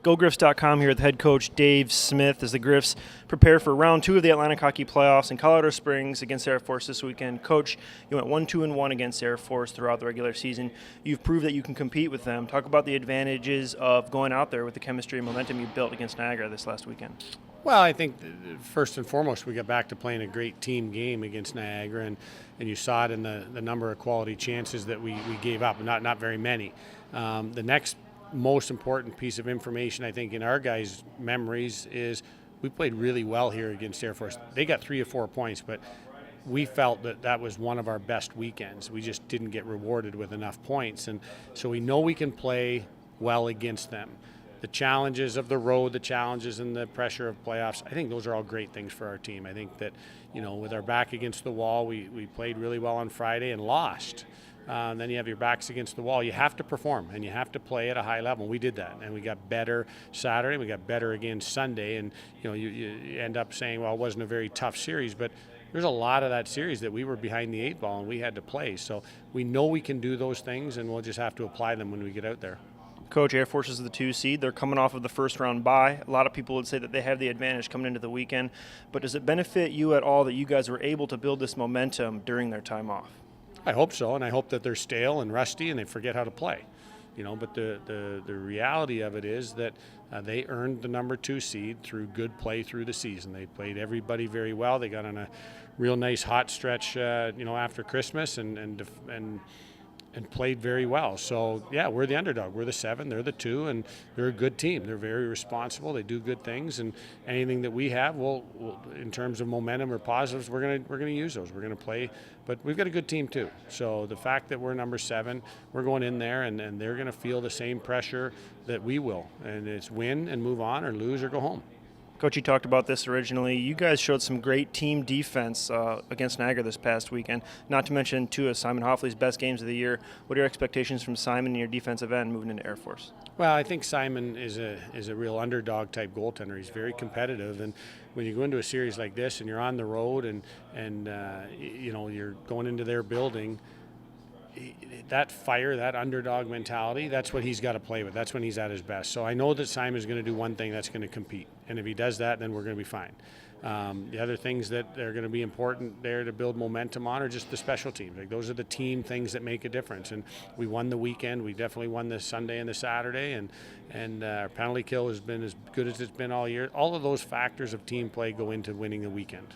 GoGriffs.com here with head coach Dave Smith as the Griffs prepare for round 2 of the Atlantic Hockey Playoffs in Colorado Springs against Air Force this weekend. Coach, you went 1-2-1 against Air Force throughout the regular season. You've proved that you can compete with them. Talk about the advantages of going out there with the chemistry and momentum you built against Niagara this last weekend. Well, I think first and foremost, we got back to playing a great team game against Niagara, and you saw it in the number of quality chances that we gave up, not very many. The next most important piece of information, I think, in our guys' memories is we played really well here against Air Force. They got 3 or 4 points, but we felt that was one of our best weekends. We just didn't get rewarded with enough points, and so we know we can play well against them. The challenges of the road, the challenges and the pressure of playoffs, I think those are all great things for our team. I think that, with our back against the wall, we played really well on Friday and lost. Then you have your backs against the wall. You have to perform, and you have to play at a high level. We did that, and we got better Saturday. We got better again Sunday, and you end up saying, well, it wasn't a very tough series, but there's a lot of that series that we were behind the 8 ball, and we had to play. So we know we can do those things, and we'll just have to apply them when we get out there. Coach, Air Force is the 2 seed. They're coming off of the first round bye. A lot of people would say that they have the advantage coming into the weekend, but does it benefit you at all that you guys were able to build this momentum during their time off? I hope so, and I hope that they're stale and rusty and they forget how to play. But the reality of it is that they earned the number 2 seed through good play through the season. They played everybody very well. They got on a real nice hot stretch, after Christmas and played very well. So, yeah, we're the underdog. We're the 7, they're the 2, and they're a good team. They're very responsible. They do good things, and anything that we have, we'll in terms of momentum or positives, we're gonna use those. We're gonna play, but we've got a good team too. So the fact that we're number 7, we're going in there, and they're gonna feel the same pressure that we will, and it's win and move on, or lose or go home. Coach, you talked about this originally. You guys showed some great team defense against Niagara this past weekend, not to mention 2 of Simon Hoffley's best games of the year. What are your expectations from Simon and your defensive end moving into Air Force? Well, I think Simon is a real underdog type goaltender. He's very competitive, and when you go into a series like this and you're on the road and you're going into their building, that fire, that underdog mentality, that's what he's got to play with. That's when he's at his best. So I know that Simon's going to do one thing, that's going to compete. And if he does that, then we're going to be fine. The other things that are going to be important there to build momentum on are just the special teams. Like, those are the team things that make a difference. And we won the weekend. We definitely won the Sunday and the Saturday. And our penalty kill has been as good as it's been all year. All of those factors of team play go into winning the weekend.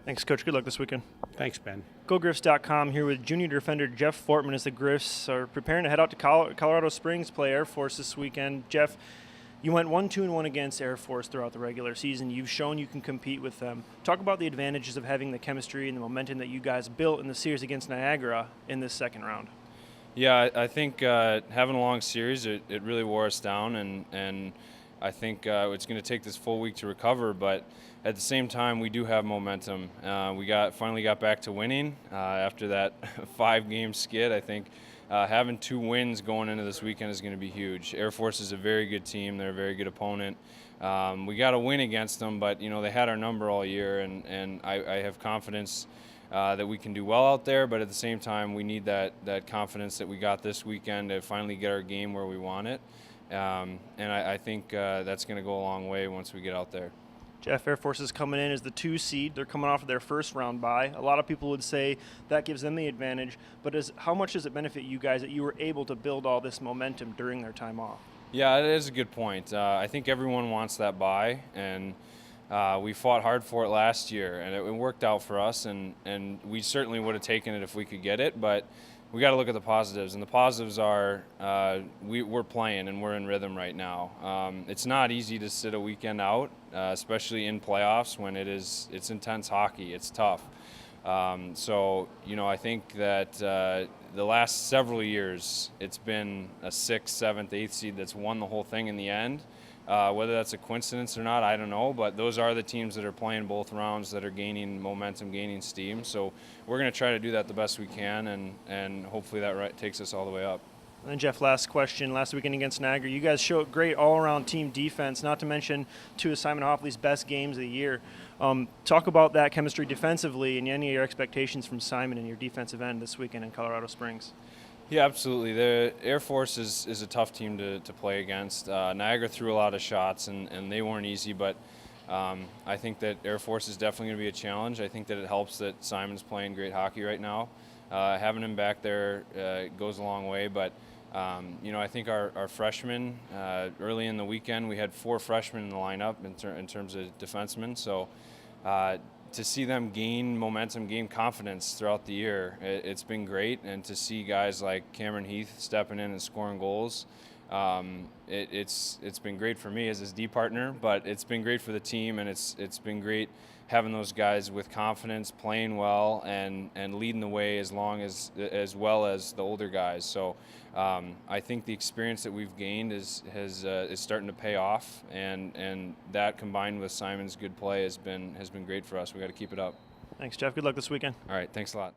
Thanks, Coach. Good luck this weekend. Thanks, Ben. GoGriffs.com here with junior defender Geoff Fortman as the Griffs are preparing to head out to Colorado Springs, play Air Force this weekend. Geoff, you went 1-2-1 against Air Force throughout the regular season. You've shown you can compete with them. Talk about the advantages of having the chemistry and the momentum that you guys built in the series against Niagara in this second round. Yeah, I think having a long series, it really wore us down, and I think it's going to take this full week to recover, but at the same time, we do have momentum. We finally got back to winning after that 5-game skid. I think having 2 wins going into this weekend is going to be huge. Air Force is a very good team. They're a very good opponent. We got a win against them, but they had our number all year, and I have confidence that we can do well out there, but at the same time, we need that confidence that we got this weekend to finally get our game where we want it. And I think that's going to go a long way once we get out there. Geoff, Air Force is coming in as the 2 seed. They're coming off of their first round bye. A lot of people would say that gives them the advantage, but how much does it benefit you guys that you were able to build all this momentum during their time off? Yeah, it is a good point. I think everyone wants that bye, and we fought hard for it last year, and it worked out for us, and we certainly would have taken it if we could get it, but we got to look at the positives, and the positives are we're playing and we're in rhythm right now. It's not easy to sit a weekend out, especially in playoffs when it's intense hockey. It's tough. So I think that the last several years it's been a 6th, 7th, 8th seed that's won the whole thing in the end. Whether that's a coincidence or not, I don't know, but those are the teams that are playing both rounds that are gaining momentum, gaining steam. So we're going to try to do that the best we can, and hopefully that takes us all the way up. And Geoff, last question. Last weekend against Niagara, you guys showed great all-around team defense, not to mention 2 of Simon Hoffley's best games of the year. Talk about that chemistry defensively and any of your expectations from Simon and your defensive end this weekend in Colorado Springs. Yeah, absolutely. The Air Force is a tough team to play against. Niagara threw a lot of shots, and they weren't easy, but I think that Air Force is definitely going to be a challenge. I think that it helps that Simon's playing great hockey right now. Having him back there goes a long way, but I think our freshmen, early in the weekend, we had 4 freshmen in the lineup in terms of defensemen, so to see them gain momentum, gain confidence throughout the year, it's been great. And to see guys like Cameron Heath stepping in and scoring goals, it's been great for me as his D partner, but it's been great for the team, and it's been great having those guys with confidence, playing well, and leading the way as well as the older guys. So I think the experience that we've gained is starting to pay off, and that combined with Simon's good play has been great for us. We got to keep it up. Thanks, Jeff. Good luck this weekend. All right, thanks a lot.